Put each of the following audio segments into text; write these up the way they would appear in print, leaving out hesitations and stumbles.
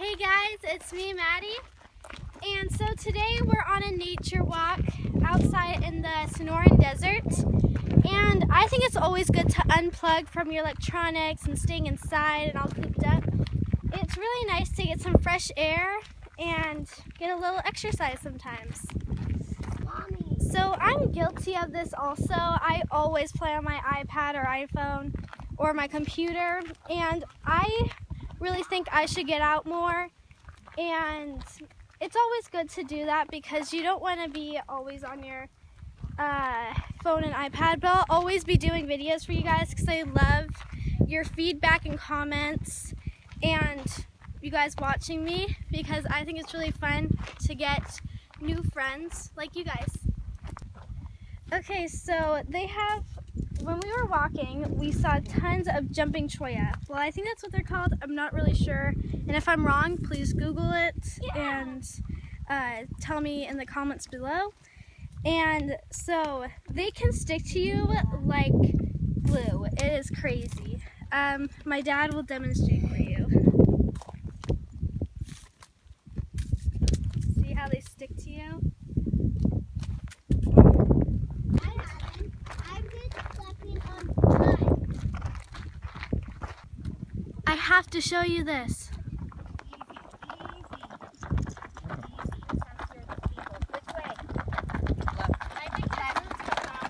Hey guys, it's me, Maddie, and so today we're on a nature walk outside in the Sonoran Desert, and I think it's always good to unplug from your electronics and staying inside and all cooped up. It's really nice to get some fresh air and get a little exercise sometimes. So I'm guilty of this also. I always play on my iPad or iPhone or my computer, and I really think I should get out more, and it's always good to do that because you don't want to be always on your phone and iPad, but I'll always be doing videos for you guys because I love your feedback and comments and you guys watching me, because I think it's really fun to get new friends like you guys. Okay, so when we were walking, we saw tons of jumping Cholla. Well, I think that's what they're called. I'm not really sure. And if I'm wrong, please Google it and tell me in the comments below. And so they can stick to you like glue. It is crazy. My dad will demonstrate for you. See how they stick to you? I have to show you this.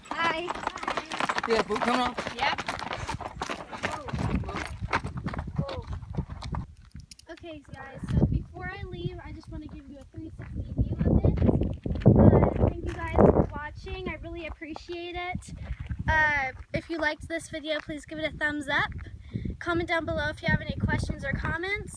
Hi. Yeah, boot coming off? Yep. Okay, guys, so before I leave, I just want to give you a 360 view of this. Thank you guys for watching. I really appreciate it. If you liked this video, please give it a thumbs up. Comment down below if you have any questions or comments.